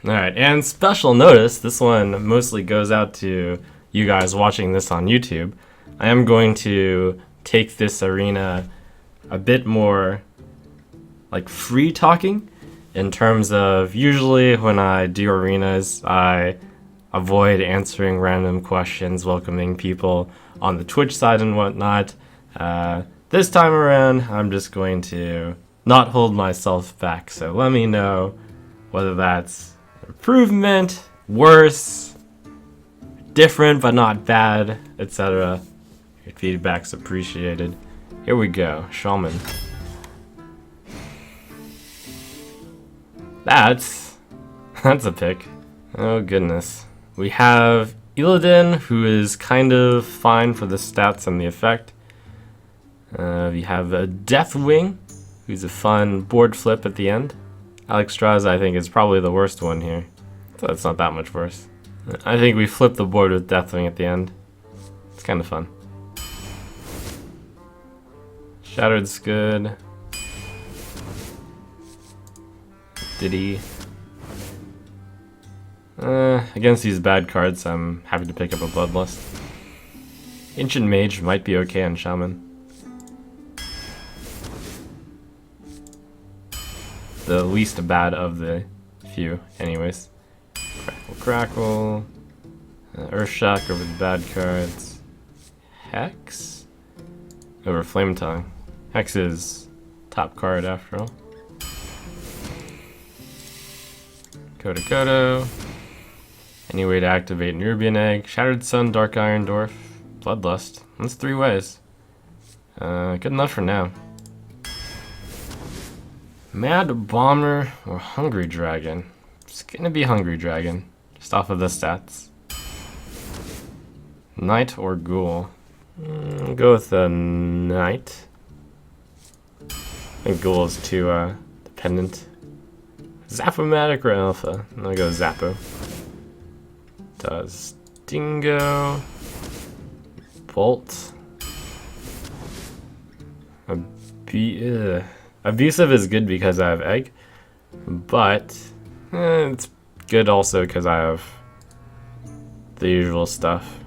Alright, and special notice, this one mostly goes out to you guys watching this on YouTube. I am going to take this arena a bit more like free talking in terms of usually when I do arenas, I avoid answering random questions, welcoming people on the Twitch side and whatnot. This time around, I'm just going to not hold myself back, so let me know whether that's improvement, worse, different but not bad, etc. Your feedback's appreciated. Here we go, Shaman. That's a pick. Oh goodness. We have Illidan, who is kind of fine for the stats and the effect. We have a Deathwing, who's a fun board flip at the end. Alexstrasza, I think, is probably the worst one here. So it's not that much worse. I think we flip the board with Deathwing at the end. It's kind of fun. Shattered's good. Diddy. Against these bad cards, I'm happy to pick up a Bloodlust. Ancient Mage might be okay on Shaman. The least bad of the few, anyways. Crackle. Earthshock over the bad cards. Hex? Over Flame Tongue. Hex is top card after all. Kodo. Any way to activate Nerubian Egg, Shattered Sun, Dark Iron Dwarf, Bloodlust. That's 3 ways. Good enough for now. Mad Bomber or Hungry Dragon? It's gonna be Hungry Dragon, just off of the stats. Knight or Ghoul? I'll go with the Knight. I think Ghoul is too dependent. Zapomatic or Alpha? I'll go Zappo. Does Dingo, Bolt, Abusive is good because I have Egg, but it's good also because I have the usual stuff.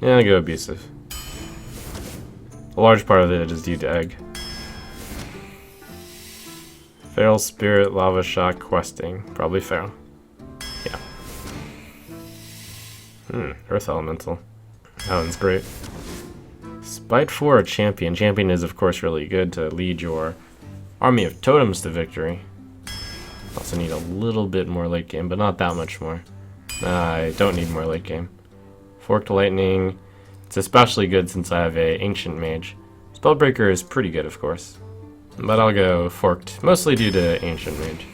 Yeah, I'll go Abusive. A large part of it is due to Egg. Feral Spirit, Lava Shock, Questing. Probably Feral. Yeah. Earth Elemental. That one's great. Spite 4 or Champion. Champion is of course really good to lead your army of totems to victory. Also need a little bit more late game, but not that much more. I don't need more late game. Forked Lightning. It's especially good since I have a Ancient Mage. Spellbreaker is pretty good of course. But I'll go Forked, mostly due to Ancient Mage.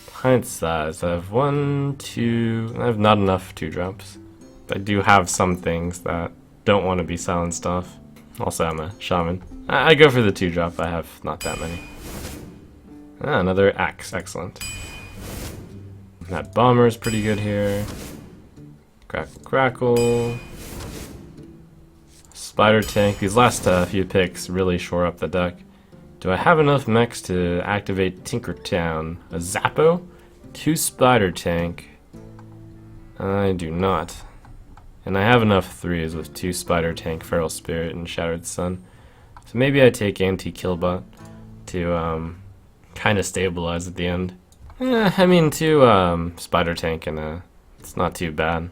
Pint size. I have 1, 2... I have not enough 2-drops. I do have some things that don't want to be silenced off. Also, I'm a Shaman. I go for the 2-drop, I have not that many. Another Axe, excellent. That Bomber is pretty good here. Crackle. Spider Tank. These last few picks really shore up the deck. Do I have enough mechs to activate Tinkertown? A Zappo? 2 Spider Tank. I do not. And I have enough 3s with 2 Spider Tank, Feral Spirit, and Shattered Sun. So maybe I take Anti-Killbot to kind of stabilize at the end. I mean 2 Spider Tank and it's not too bad.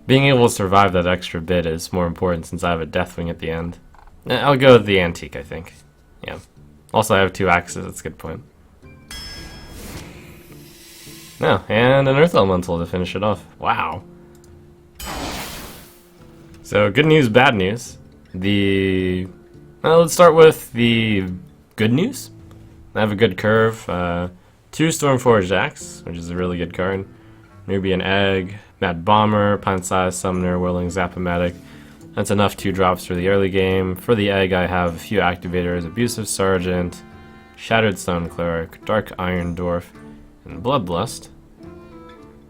Being able to survive that extra bit is more important since I have a Deathwing at the end. I'll go with the Antique, I think. Yeah. Also, I have 2 axes, that's a good point. No, and an Earth Elemental to finish it off. Wow. So, good news, bad news. Let's start with the good news. I have a good curve. 2 Stormforged Axe, which is a really good card. Nerubian Egg, Mad Bomber, Pint-Sized Summoner, Whirling Zapomatic. That's enough 2-drops for the early game. For the Egg, I have a few activators: Abusive Sergeant, Shattered Stone Cleric, Dark Iron Dwarf, and Bloodlust.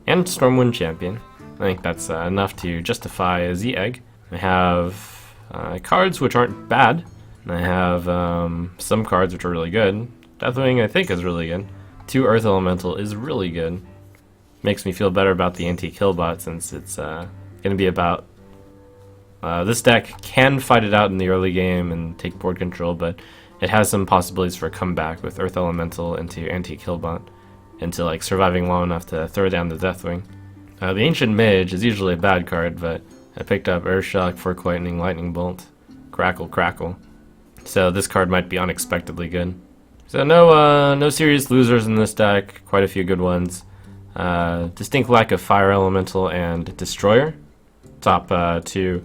And Stormwind Champion. I think that's enough to justify a Z-Egg. I have cards which aren't bad. I have some cards which are really good. Deathwing I think is really good. 2 Earth Elemental is really good. makes me feel better about the anti-kill bot, since it's going to be about... this deck can fight it out in the early game and take board control, but it has some possibilities for a comeback with Earth Elemental into anti-kill bot, into like surviving long enough to throw down the Deathwing. The Ancient Mage is usually a bad card, but I picked up Earthshock, Fork Lightning, Lightning Bolt, Crackle, Crackle. So this card might be unexpectedly good. So no serious losers in this deck, quite a few good ones. Distinct lack of Fire Elemental and Destroyer, top 2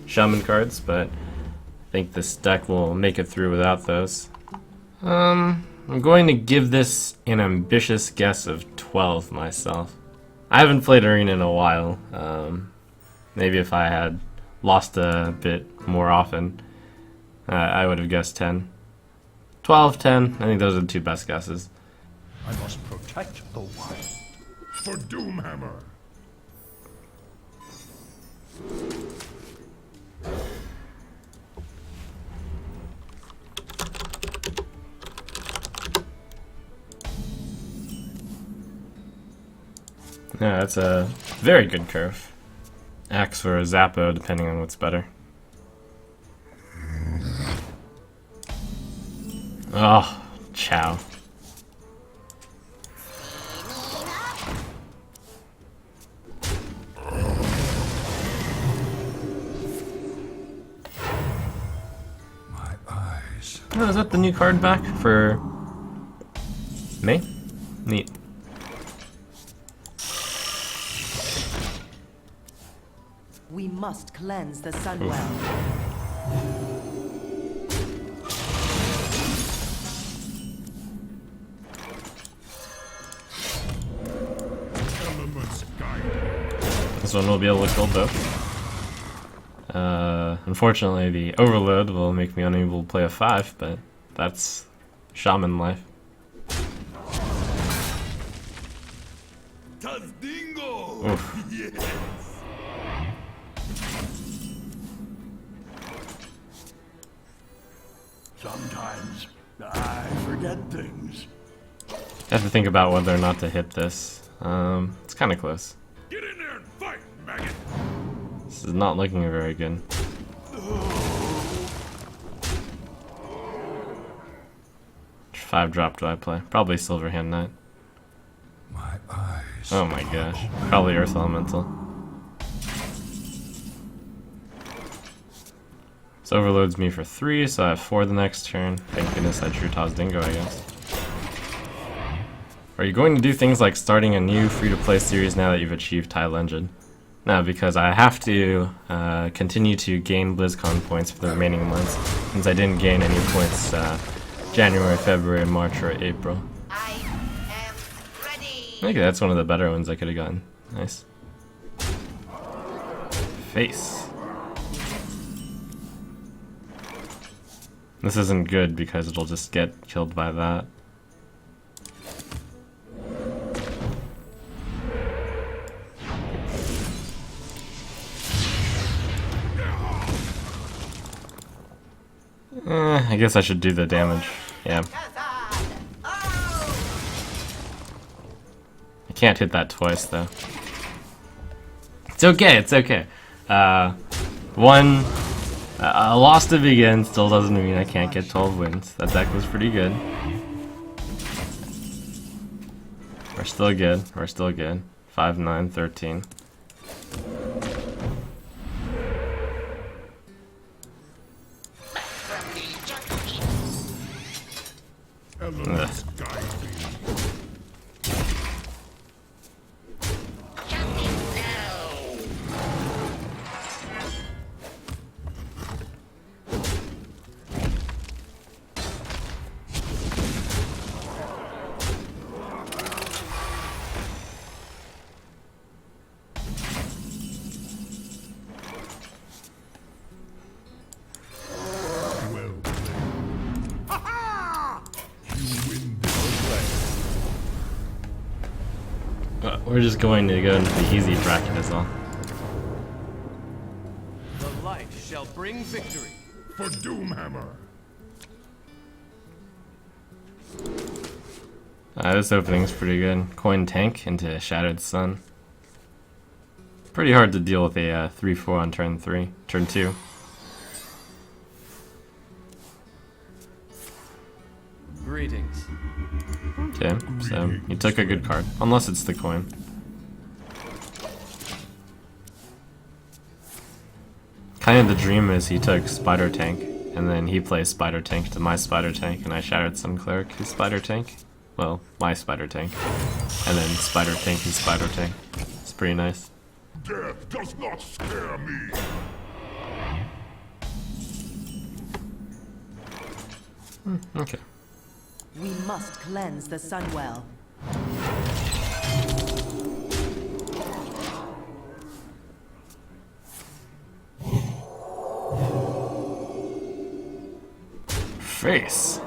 Shaman cards, but I think this deck will make it through without those. I'm going to give this an ambitious guess of 12 myself. I haven't played Arena in a while. Maybe if I had lost a bit more often, I would have guessed 10. 12, 10, I think those are the 2 best guesses. I must protect the wild. For Doomhammer! Yeah, that's a very good curve. Axe or a Zappo, depending on what's better. Oh, Chow. My eyes. Oh, is that the new card back for May? Neat. We must cleanse the Sunwell. Elements guide. This one will be able to kill both. Unfortunately, the overload will make me unable to play a 5, but that's Shaman life. Oof. Yes. Sometimes I forget things. I have to think about whether or not to hit this. It's kind of close. Get in there and fight, maggot! This is not looking very good. Which 5 drop do I play? Probably Silverhand Knight. My eyes. Oh my gosh. Probably Earth Elemental. This overloads me for 3, so I have 4 the next turn. Thank goodness I drew Dingo, I guess. Are you going to do things like starting a new free-to-play series now that you've achieved High Legend? No, because I have to continue to gain BlizzCon points for the remaining months, since I didn't gain any points January, February, March, or April. I am ready. Okay, that's one of the better ones I could have gotten. Nice. Face. This isn't good because it'll just get killed by that. I guess I should do the damage. Yeah. I can't hit that twice though. It's okay, it's okay. A loss to begin still doesn't mean I can't get 12 wins. That deck was pretty good. We're still good. We're still good. 5, 9, 13. Elements guide me. Well played. Ha-ha! You win this play. We're just going to go into the easy bracket is all. The light shall bring victory. For Doomhammer. This opening's pretty good. Coin tank into Shattered Sun. Pretty hard to deal with a 3-4 on turn 2. Greetings. Okay, so you took a good card, unless it's the coin. Kind of the dream is he took Spider Tank, and then he plays Spider Tank to my Spider Tank, and I Shattered Sun Cleric his Spider Tank. Well, my Spider Tank. And then Spider Tank his Spider Tank. It's pretty nice. Death does not scare me. Okay. We must cleanse the Sunwell. Face.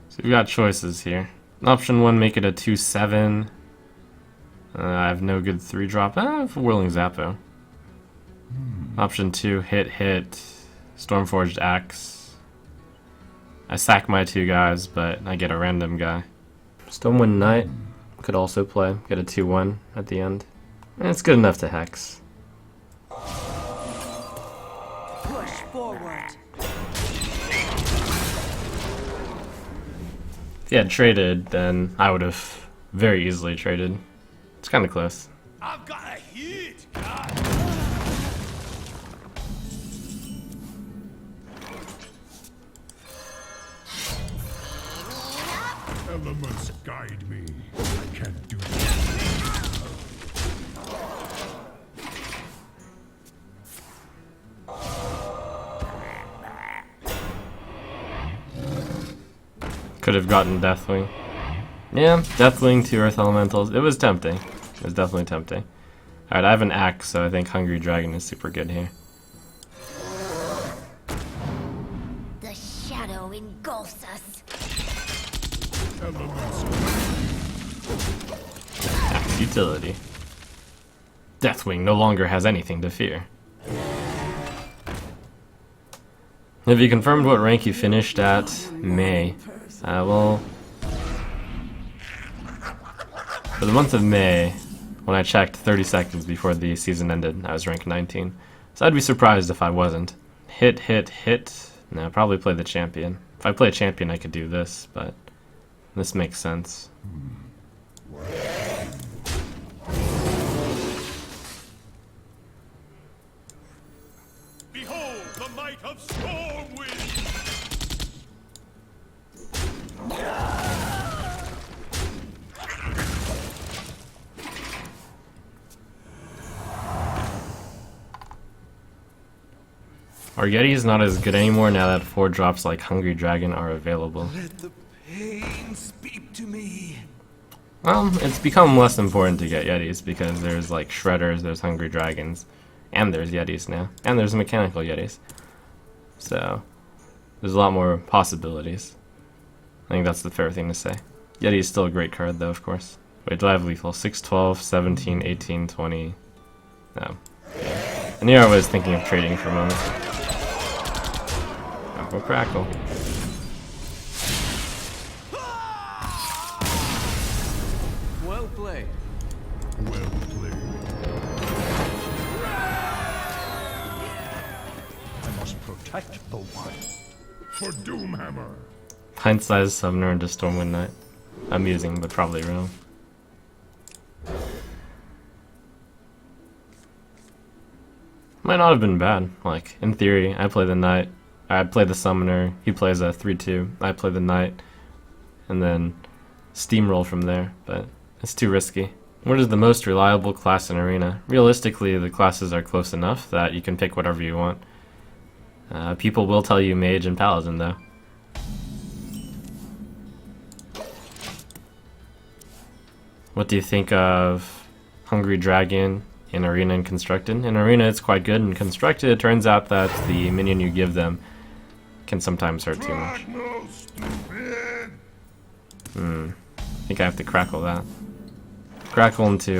So we've got choices here. Option 1, make it a 2/7. I have no good 3-drop. I have Whirling Zappo. Option 2, hit, Stormforged Axe. I sack my 2 guys, but I get a random guy. Stonewind Knight could also play, get a 2/1 at the end. And it's good enough to hex. Push forward. If he had traded, then I would have very easily traded. It's kind of close. I've got a huge guy. Elements guide me. I can't do that. Could have gotten Deathwing. Yeah, Deathwing to Earth Elementals. It was tempting. It was definitely tempting. Alright, I have an axe, so I think Hungry Dragon is super good here. The shadow engulfs us. Elements Axe utility. Deathwing no longer has anything to fear. Have you confirmed what rank you finished at May? Well, for the month of May, when I checked 30 seconds before the season ended, I was ranked 19. So I'd be surprised if I wasn't. Hit. No, probably play the champion. If I play a champion, I could do this, but this makes sense. behold the might of Stormwind. Our Yeti's not as good anymore now that 4-drops like Hungry Dragon are available. Let the pain speak to me. Well, it's become less important to get Yetis because there's like Shredders, there's Hungry Dragons, and there's Yetis now. And there's mechanical Yetis. So, there's a lot more possibilities. I think that's the fair thing to say. Yeti is still a great card though, of course. Wait, do I have lethal? 6, 12, 17, 18, 20... No. Yeah. And here I was thinking of trading for a moment. Crackle, crackle. Well played. Well played. I must protect the wild. For Doomhammer. Hindsight Summoner into Stormwind Knight. Amusing, but probably wrong. Might not have been bad. Like, in theory, I play the Knight, I play the Summoner, he plays a 3-2, I play the Knight, and then steamroll from there, but it's too risky. What is the most reliable class in Arena? Realistically, the classes are close enough that you can pick whatever you want. People will tell you Mage and Paladin, though. What do you think of Hungry Dragon in Arena and Constructed? In Arena it's quite good, in Constructed it turns out that the minion you give them can sometimes hurt too much. No, stupid. I think I have to crackle that. Crackle into,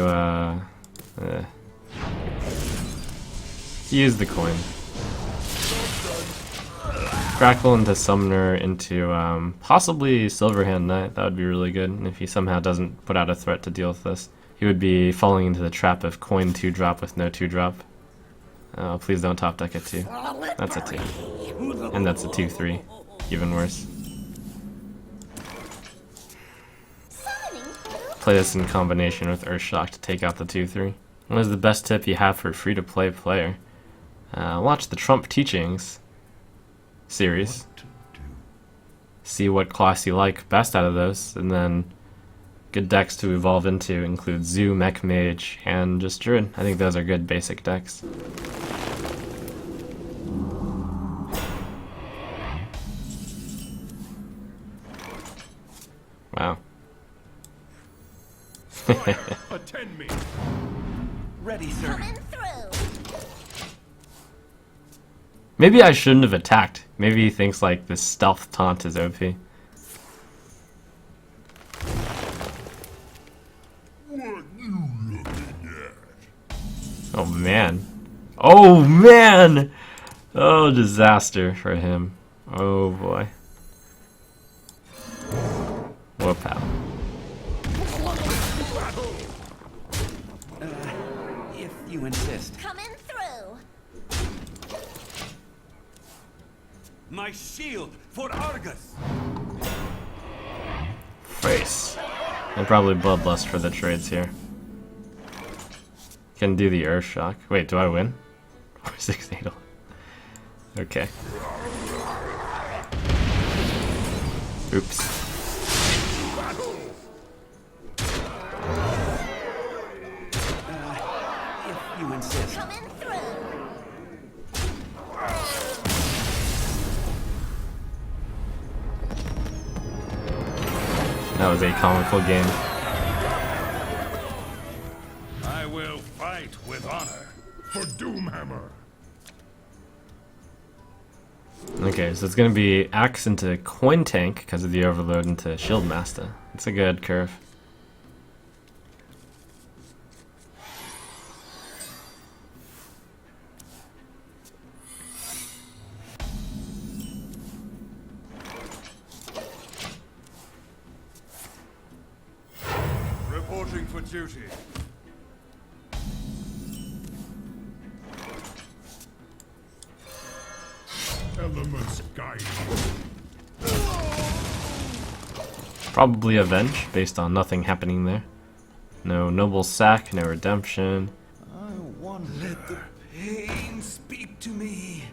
use the coin. Crackle into Summoner into possibly Silverhand Knight. That would be really good. And if he somehow doesn't put out a threat to deal with this, he would be falling into the trap of coin 2-drop with no 2-drop. Oh, please don't top deck a 2. That's a 2. And that's a 2-3. Even worse. Play this in combination with Earthshock to take out the 2-3. What is the best tip you have for a free-to-play player? Watch the Trump Teachings series. See what class you like best out of those, and then good decks to evolve into include Zoo, Mech Mage, and just Druid. I think those are good basic decks. Wow. Attend me. Ready, sir. Coming through. Maybe I shouldn't have attacked. Maybe he thinks like this stealth taunt is OP. What you looking at? Oh man. Oh man! Oh, disaster for him. Oh boy. Whoop out. If you insist. Coming through. My shield for Argus. Face. And probably Bloodlust for the trades here. Can do the Earthshock. Wait, do I win? 6-8. Okay. Oops. If you insist. Coming through. That was a comical game. I will fight with honor for Doomhammer. Okay, so it's gonna be Axe into Coin Tank because of the overload into Shield Master. It's a good curve. Reporting for duty. Elements guide you. Probably Avenge, based on nothing happening there. No Noble Sack, no Redemption. I wonder. Let the pain speak to me.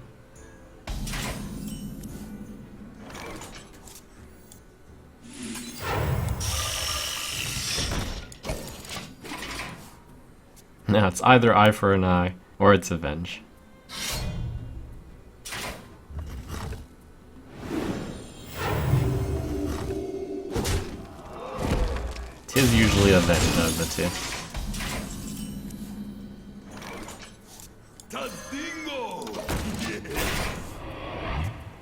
Now it's either Eye for an Eye, or it's Avenge. Tis usually Avenge of the two.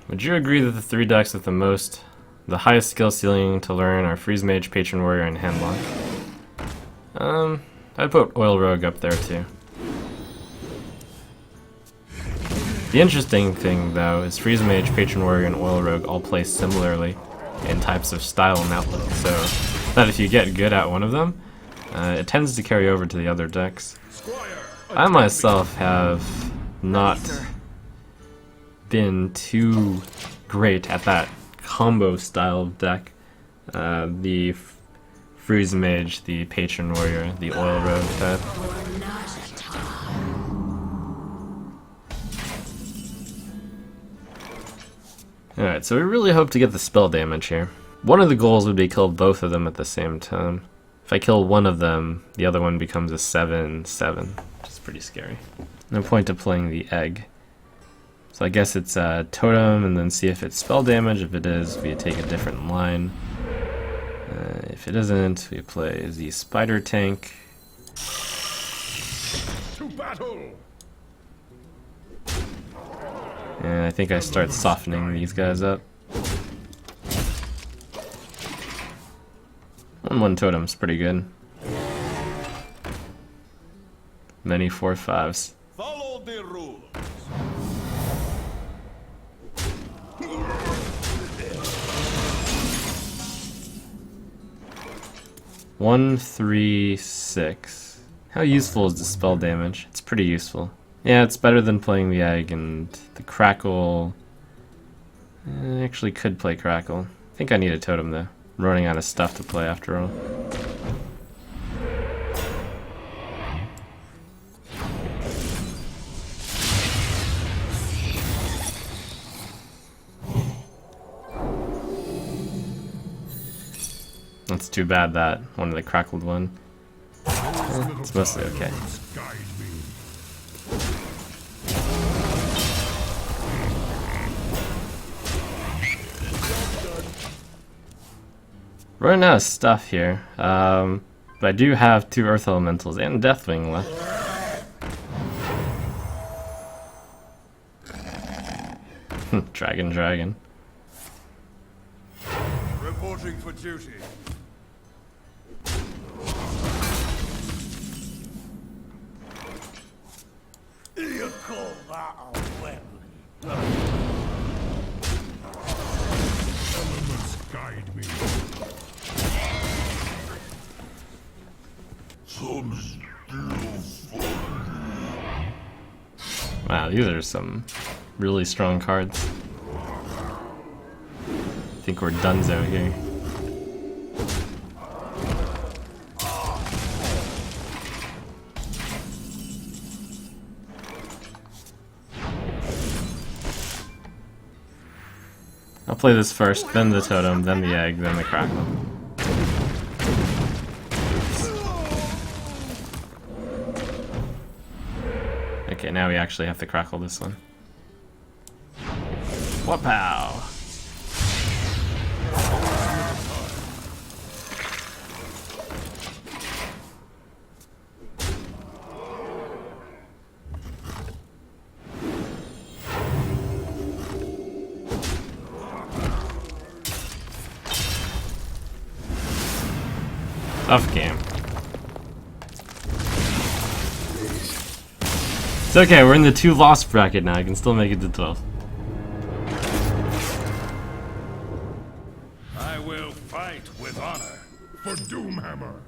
Would you agree that the 3 decks with the highest skill ceiling to learn are Freeze Mage, Patron Warrior, and Handlock? I'd put Oil Rogue up there too. The interesting thing though is Freeze Mage, Patron Warrior, and Oil Rogue all play similarly in types of style and outlook, so that if you get good at one of them, it tends to carry over to the other decks. I myself have not been too great at that combo style of deck. The Freeze Mage, the Patron Warrior, the Oil Rogue type. Alright, so we really hope to get the spell damage here. One of the goals would be kill both of them at the same time. If I kill one of them, the other one becomes a 7/7, which is pretty scary. No point to playing the egg. So I guess it's Totem, and then see if it's spell damage. If it is, we take a different line. If it isn't, we play the Spider Tank. To battle. And I think I start softening these guys up. 1/1 Totem's pretty good. Many 4/5s. Follow the rules. 1, 3, 6. How useful is the spell damage? It's pretty useful. Yeah, it's better than playing the egg, and the crackle... I actually could play crackle. I think I need a totem though. I'm running out of stuff to play after all. That's too bad that one of the crackled one. It's mostly okay. Guide me. Running out of stuff here, but I do have 2 Earth Elementals and Deathwing left. Dragon. Reporting for duty. You call that a weapon? Elements guide me. Wow, these are some really strong cards. I think we're donezo here. I'll play this first, then the totem, then the egg, then the crackle. Okay, now we actually have to crackle this one. Wapow! Tough game. It's okay, we're in the 2 loss bracket now, I can still make it to 12. I will fight with honor. For Doomhammer.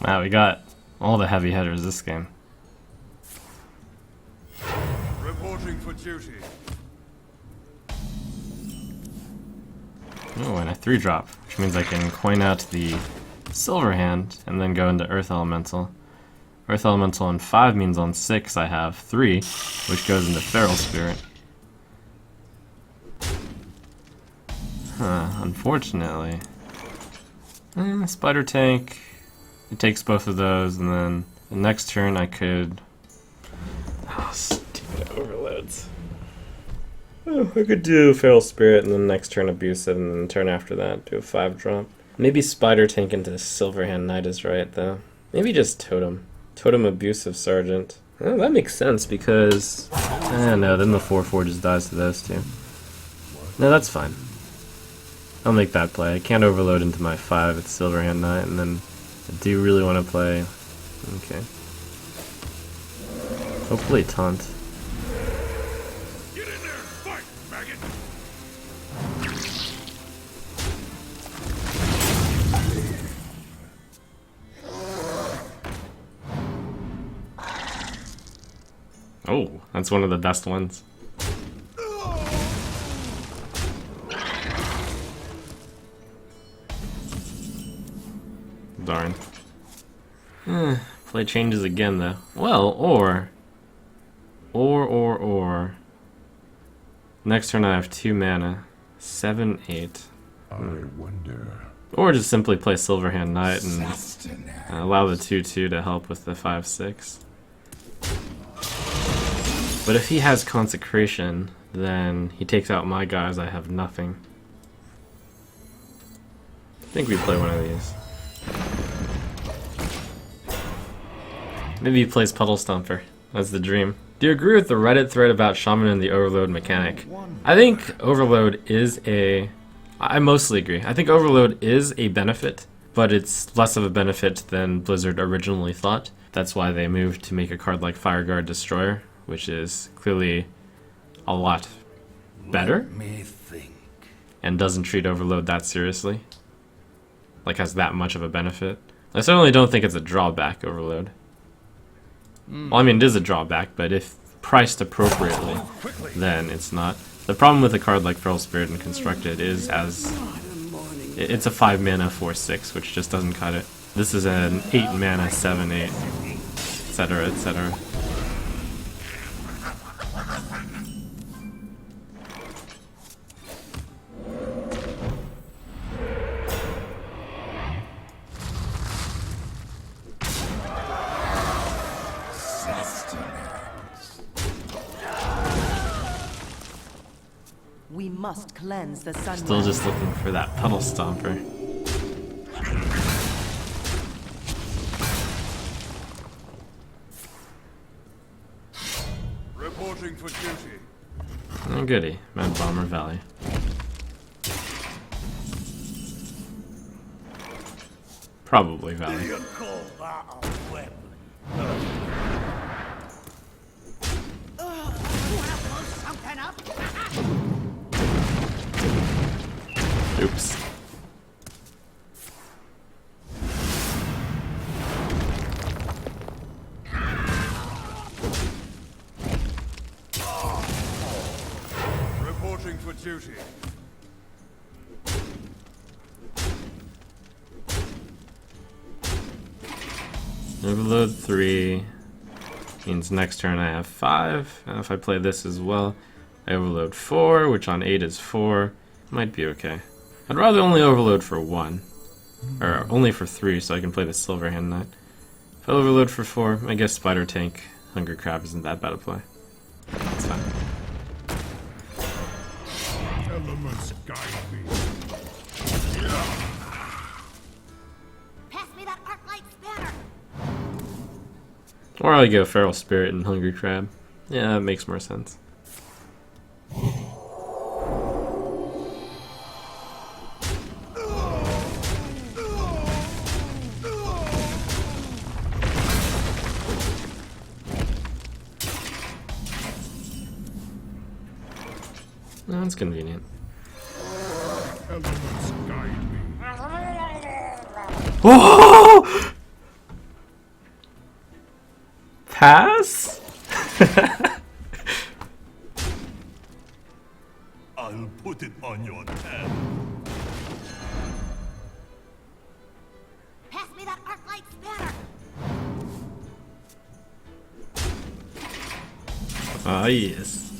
Wow, we got all the heavy hitters this game. Reporting for duty. Oh, and a 3-drop, which means I can coin out the Silver Hand and then go into Earth Elemental. Earth Elemental on 5 means on 6 I have 3, which goes into Feral Spirit. Huh, unfortunately. Spider Tank, it takes both of those, and then the next turn I could... Oh, stupid overloads. Oh, I could do Feral Spirit, and then next turn Abusive, and then the turn after that do a 5-drop. Maybe Spider Tank into Silverhand Knight is right, though. Maybe just Totem. Totem Abusive Sergeant. Oh, that makes sense, because... no, then the 4/4 just dies to those two. No, that's fine. I'll make that play. I can't overload into my 5 with Silverhand Knight, and then I do really want to play... Okay. Hopefully Taunt. Get in there and fight, maggot. Oh, that's one of the best ones. Darn. Play changes again, though. Well, or... Next turn I have 2 mana. 7, 8. I wonder. Or just simply play Silverhand Knight and allow the 2/2 to help with the 5/6. But if he has Consecration, then he takes out my guys, I have nothing. I think we play one of these. Maybe he plays Puddle Stomper. That's the dream. Do you agree with the Reddit thread about Shaman and the overload mechanic? I think overload is I mostly agree. I think overload is a benefit, but it's less of a benefit than Blizzard originally thought. That's why they moved to make a card like Fireguard Destroyer, which is clearly a lot better Let me think. and doesn't treat overload that seriously. Like, has that much of a benefit. I certainly don't think it's a drawback, overload. Well, I mean, it is a drawback, but if priced appropriately, then it's not. The problem with a card like Feral Spirit and Constructed is it's a 5 mana 4/6, which just doesn't cut it. This is an 8 mana 7/8, etc., etc. We must cleanse the Sunwell. Still just looking for that Puddle Stomper. Reporting for duty. Oh, goody. Mad Bomber Valley. Probably Valley. You call that a weapon? Oops. Reporting for duty. Overload 3 means next turn I have 5. And if I play this as well, I overload 4, which on 8 is 4. Might be okay. I'd rather only overload for 1. Or only for 3, so I can play the Silver Hand Knight. If I overload for 4, I guess Spider Tank, Hungry Crab isn't that bad a play. That's fine. Elements guide me. Pass me that arc light spanner. Or I go Feral Spirit and Hungry Crab. Yeah, that makes more sense. No, that's convenient. Elements guide me. Whoa! Pass? I'll put it on your tab. Pass me that arc light spanner. Ah, yes.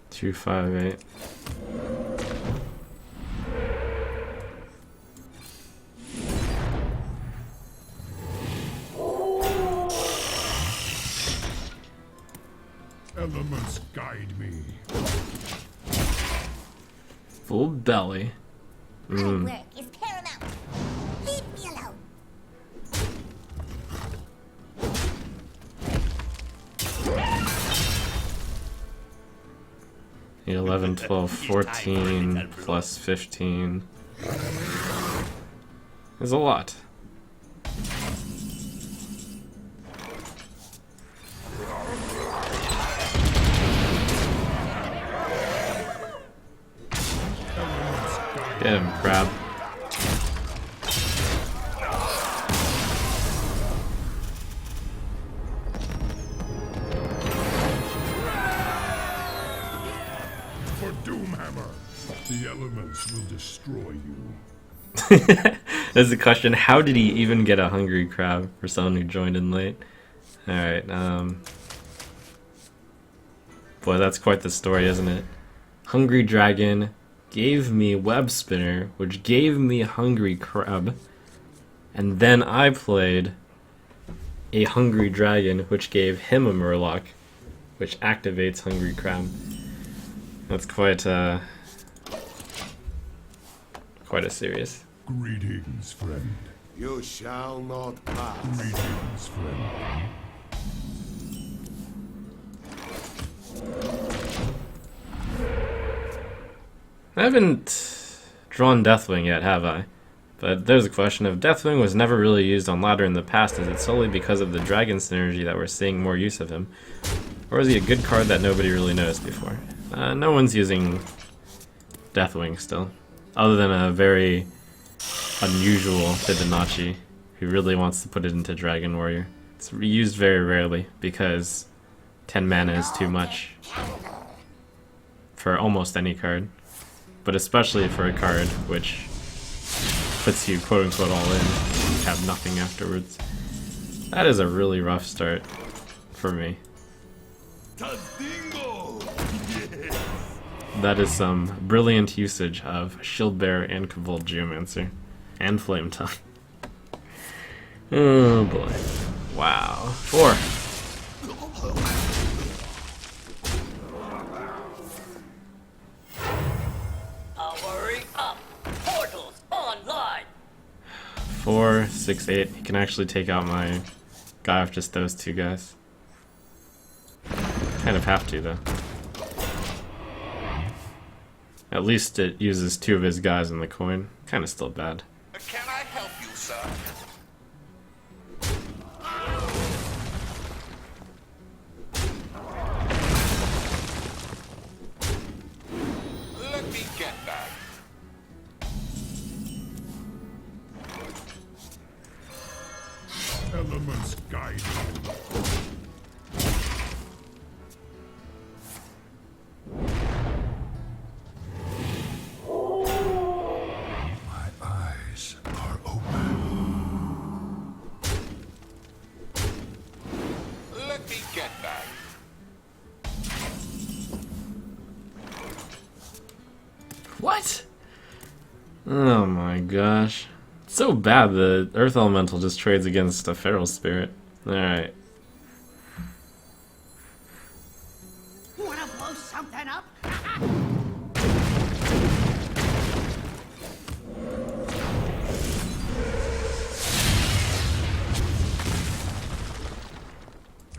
Two, 5, 8. Elements guide me. Full belly. My work is paramount. Leave me alone. Eight, 11, 12, 14 plus 15 is a lot. Get him, crab. For Doomhammer, the elements will destroy you. There's a question, how did he even get a hungry crab for someone who joined in late? Alright, boy, that's quite the story, isn't it? Hungry Dragon gave me Web Spinner, which gave me Hungry Crab, and then I played a Hungry Dragon, which gave him a Murloc, which activates Hungry Crab. That's quite a serious. Greetings, friend. You shall not pass. Greetings, friend. I haven't drawn Deathwing yet, have I? But there's a question if Deathwing was never really used on ladder in the past, is it solely because of the dragon synergy that we're seeing more use of him? Or is he a good card that nobody really noticed before? No one's using Deathwing still. Other than a very unusual Fibonacci who really wants to put it into Dragon Warrior. It's used very rarely because 10 mana is too much for almost any card. But especially for a card which puts you quote-unquote all in, you have nothing afterwards. That is a really rough start for me. That is some brilliant usage of Shield Bearer and Cavald Geomancer. And Flame Tongue. Oh boy. Wow. 4. Powering up. Portals online. 4, 6, 8. He can actually take out my guy with just those two guys. Kind of have to though. At least it uses 2 of his guys in the coin. Kind of still bad. Can I help you, sir? Let me get that. Elements guide you. My eyes are open. Let me get that. What? Oh my gosh. It's so bad the Earth Elemental just trades against a Feral Spirit. Alright. Wanna blow something up?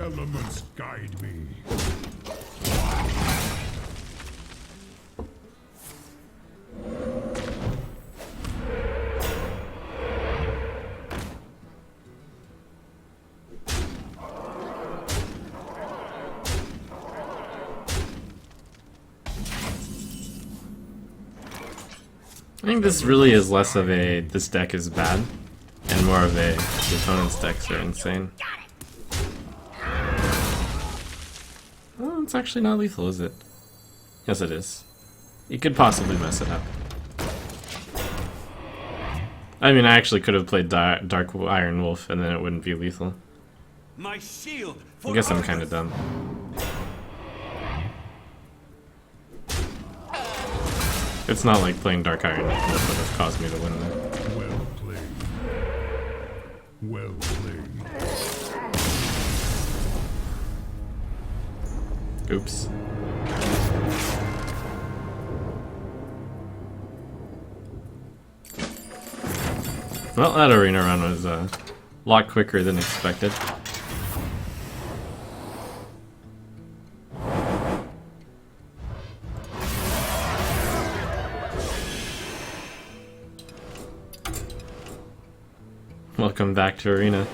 Elements guide me. I think this really is less of a this deck is bad and more of a the opponent's decks are insane. Oh, it's actually not lethal, is it? Yes, it is. You could possibly mess it up. I mean, I actually could have played Dark Iron Wolf and then it wouldn't be lethal. My shield. I guess I'm kind of dumb. It's not like playing Dark Iron Wolf would have caused me to win there. Well played. Well played. Oops. Well, that arena run was a lot quicker than expected. Welcome back to Arena.